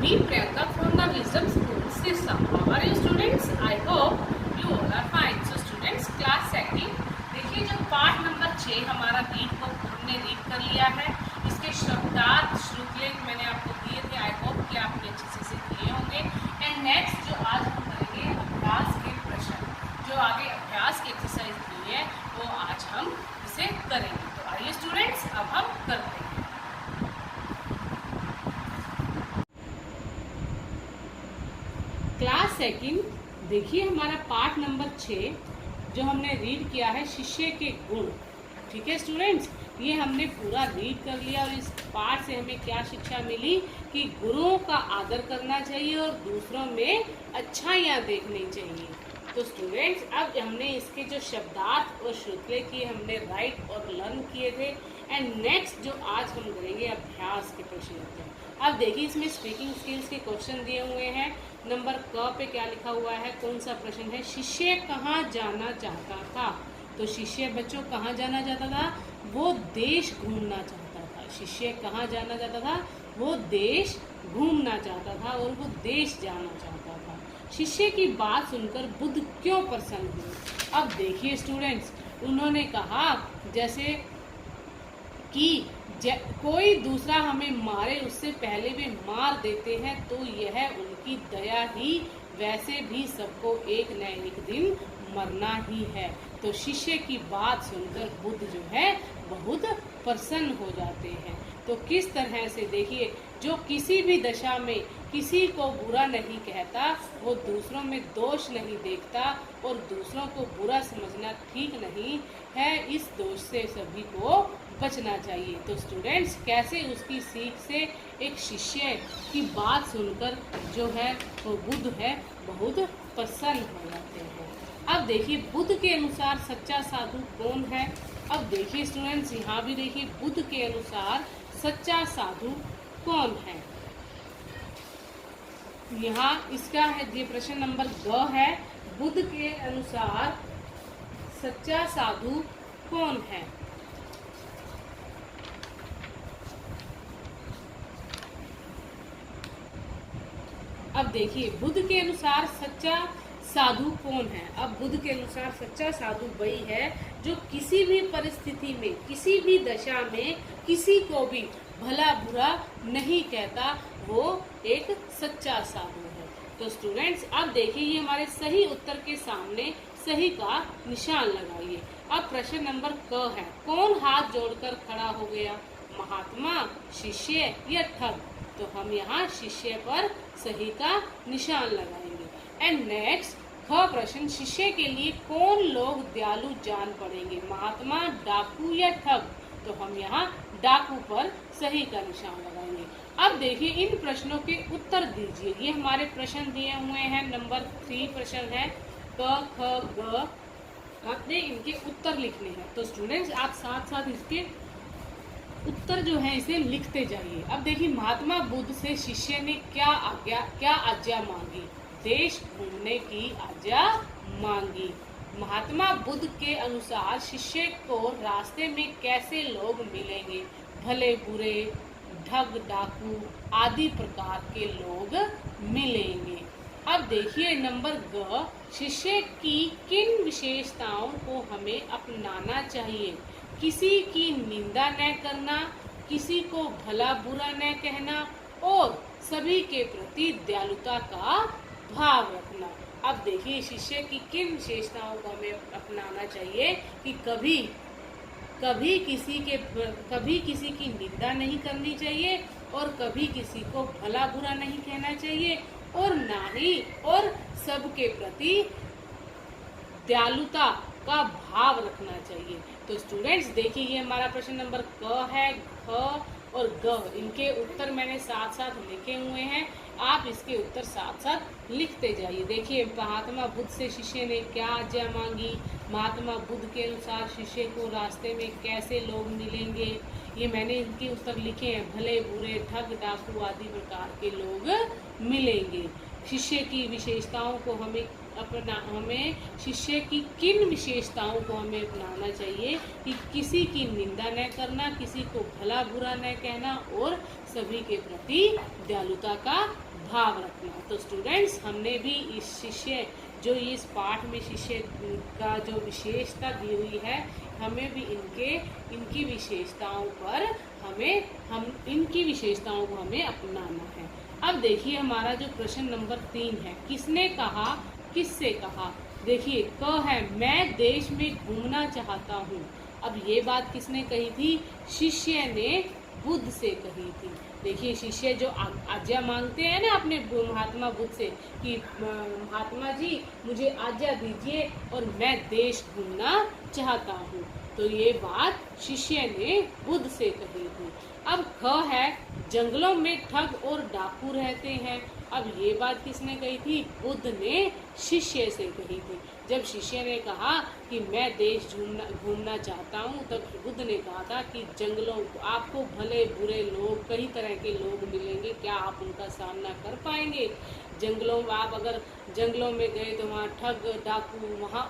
Me Priyanka from the Wisdom School System. How are you students? I hope you all are fine. So students, class second देखिए जो पाठ number 6 हमारा read को हमने read कर लिया है। इसके शब्दार्थ श्रुतलेख मैंने आपको दिए थे। आई होप कि आपने अच्छे से किए होंगे। एंड नेक्स्ट जो आज हम करेंगे अभ्यास के प्रश्न, जो आगे अभ्यास की एक्सरसाइज दी है वो आज हम इसे करेंगे। तो आइए स्टूडेंट्स अब हम करते हैं। क्लास सेकंड देखिए हमारा पाठ नंबर 6 जो हमने रीड किया है शिष्य के गुण। ठीक है स्टूडेंट्स, ये हमने पूरा रीड कर लिया और इस पाठ से हमें क्या शिक्षा मिली कि गुरुओं का आदर करना चाहिए और दूसरों में अच्छाइयाँ देखनी चाहिए। तो स्टूडेंट्स अब हमने इसके जो शब्दार्थ और श्रुतलेख किए हमने राइट और लर्न किए थे। एंड नेक्स्ट जो आज हम करेंगे अभ्यास के प्रश्न होते हैं। अब देखिए इसमें स्पीकिंग स्किल्स के क्वेश्चन दिए हुए हैं। नंबर क पे क्या लिखा हुआ है, कौन सा प्रश्न है, शिष्य कहाँ जाना चाहता था। तो शिष्य बच्चों कहाँ जाना चाहता था, वो देश घूमना चाहता था। शिष्य कहाँ जाना चाहता था, वो देश घूमना चाहता था और वो देश जाना चाहता था। शिष्य की बात सुनकर बुद्ध क्यों प्रसन्न हुए। अब देखिए स्टूडेंट्स, उन्होंने कहा जैसे कि कोई दूसरा हमें मारे उससे पहले वे मार देते हैं तो यह उनकी दया ही, वैसे भी सबको एक न एक दिन मरना ही है। तो शिष्य की बात सुनकर बुद्ध जो है बहुत प्रसन्न हो जाते हैं। तो किस तरह से देखिए, जो किसी भी दशा में किसी को बुरा नहीं कहता, वो दूसरों में दोष नहीं देखता और दूसरों को बुरा समझना ठीक नहीं है, इस दोष से सभी को बचना चाहिए। तो स्टूडेंट्स कैसे उसकी सीख से एक शिष्य की बात सुनकर जो है वो बुद्ध है बहुत प्रसन्न हो जाते हैं। अब देखिए बुद्ध के अनुसार सच्चा साधु कौन है। अब देखिए स्टूडेंट्स यहाँ भी देखिए बुद्ध के अनुसार सच्चा साधु कौन है। यहाँ इसका है ये प्रश्न नंबर ग है, बुद्ध के अनुसार सच्चा साधु कौन है। अब देखिए बुद्ध के अनुसार सच्चा साधु कौन है। अब बुद्ध के अनुसार सच्चा साधु वही है जो किसी भी परिस्थिति में, किसी भी दशा में किसी को भी भला बुरा नहीं कहता, वो एक सच्चा साधु है। तो स्टूडेंट्स अब देखिए ये हमारे सही उत्तर के सामने सही का निशान लगाइए। अब प्रश्न नंबर क है, कौन हाथ जोड़कर खड़ा हो गया, महात्मा, शिष्य या ठग। तो हम यहाँ शिष्य पर सही का निशान लगाएंगे। एंड नेक्स्ट ख प्रश्न, शिष्य के लिए कौन लोग दयालु जान पड़ेंगे, महात्मा, डाकू या ठग। तो हम यहाँ डाकू पर सही का निशान लगाएंगे। अब देखिए इन प्रश्नों के उत्तर दीजिए। ये हमारे प्रश्न दिए हुए हैं, नंबर 3 प्रश्न है क ख ग। आपने इनके उत्तर लिखने हैं। तो स्टूडेंट्स आप साथ साथ इसके उत्तर जो है इसे लिखते जाइए। अब देखिए महात्मा बुद्ध से शिष्य ने क्या आज्ञा मांगी, देश घूमने की आज्ञा मांगी। महात्मा बुद्ध के अनुसार शिष्य को रास्ते में कैसे लोग मिलेंगे, भले बुरे, ठग, डाकू आदि प्रकार के लोग मिलेंगे। अब देखिए नंबर ग, शिष्य की किन विशेषताओं को हमें अपनाना चाहिए, किसी की निंदा न करना, किसी को भला बुरा न कहना और सभी के प्रति दयालुता का भाव रखना। अब देखिए शिष्य की किन विशेषताओं को हमें अपनाना चाहिए कि कभी किसी की निंदा नहीं करनी चाहिए और कभी किसी को भला बुरा नहीं कहना चाहिए और ना ही और सबके प्रति दयालुता का भाव रखना चाहिए। तो स्टूडेंट्स देखिए ये हमारा प्रश्न नंबर क है, ख और ग, इनके उत्तर मैंने साथ साथ लिखे हुए हैं। आप इसके उत्तर साथ साथ लिखते जाइए। देखिए महात्मा बुद्ध से शिष्य ने क्या आज्ञा मांगी, महात्मा बुद्ध के अनुसार शिष्य को रास्ते में कैसे लोग मिलेंगे, ये मैंने इनके उत्तर लिखे हैं, भले बुरे, ठग, डाकू आदि प्रकार के लोग मिलेंगे। शिष्य की विशेषताओं को हमें हमें शिष्य की किन विशेषताओं को हमें अपनाना चाहिए कि किसी की निंदा न करना, किसी को भला बुरा न कहना और सभी के प्रति दयालुता का भाव रखना। तो स्टूडेंट्स, हमने भी इस शिष्य जो इस पाठ में शिष्य का जो विशेषता दी हुई है, हमें भी इनकी विशेषताओं पर हम इनकी विशेषताओं को हमें अपनाना है। अब देखिए हमारा जो प्रश्न नंबर 3 है, किसने कहा, किससे कहा। देखिए क है, मैं देश में घूमना चाहता हूँ। अब ये बात किसने कही थी? शिष्य ने बुद्ध से कही थी। देखिए शिष्य जो आज्ञा मांगते हैं ना अपने महात्मा बुद्ध से कि महात्मा जी मुझे आज्ञा दीजिए और मैं देश घूमना चाहता हूँ, तो ये बात शिष्य ने बुद्ध से कही थी। अब ख है, जंगलों में ठग और डाकू रहते हैं। अब ये बात किसने कही थी? बुद्ध ने शिष्य से कही थी। जब शिष्य ने कहा कि मैं देश घूमना चाहता हूँ, तब बुद्ध ने कहा था कि जंगलों आपको भले बुरे लोग, कई तरह के लोग मिलेंगे, क्या आप उनका सामना कर पाएंगे? जंगलों में आप अगर जंगलों में गए तो वहाँ ठग डाकू, वहाँ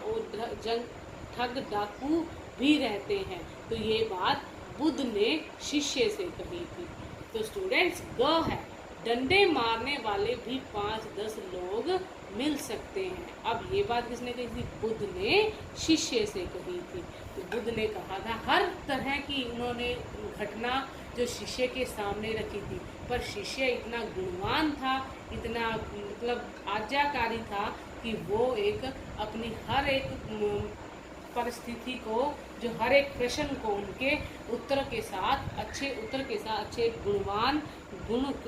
ठग डाकू भी रहते हैं। तो ये बात बुद्ध ने शिष्य से कही थी। तो स्टूडेंट्स, ग है, डंडे मारने वाले भी 5-10 लोग मिल सकते हैं। अब ये बात किसने कही थी? बुद्ध ने शिष्य से कही थी। तो बुद्ध ने कहा था, हर तरह की उन्होंने घटना जो शिष्य के सामने रखी थी, पर शिष्य इतना गुणवान था, इतना मतलब आज्ञाकारी था कि वो एक अपनी हर एक परिस्थिति को, जो हर एक प्रश्न को उनके उत्तर के साथ, अच्छे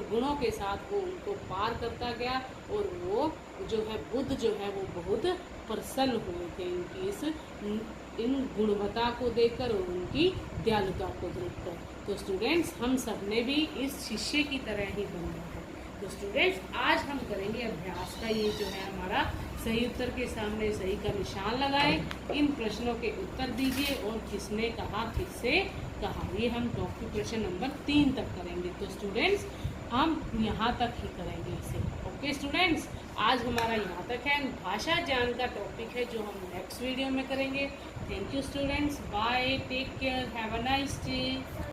गुणों के साथ वो उनको पार करता गया। और वो जो है बुद्ध जो है वो बहुत प्रसन्न हुए थे इनकी इन गुणवत्ता को देखकर और उनकी दयालुता को देखकर। तो स्टूडेंट्स, हम सब ने भी इस शिष्य की तरह ही बनना है। तो स्टूडेंट्स, आज हम करेंगे अभ्यास का ये जो है हमारा सही उत्तर के सामने सही का निशान लगाए, इन प्रश्नों के उत्तर दीजिए और किसने कहा, किससे कहा। ये हम टॉपिक क्वेश्चन नंबर 3 तक करेंगे। तो स्टूडेंट्स, हम यहाँ तक ही करेंगे इसे। ओके स्टूडेंट्स, आज हमारा यहाँ तक है। भाषा ज्ञान का टॉपिक है जो हम नेक्स्ट वीडियो में करेंगे। Thank you students, bye, take care, have a nice day.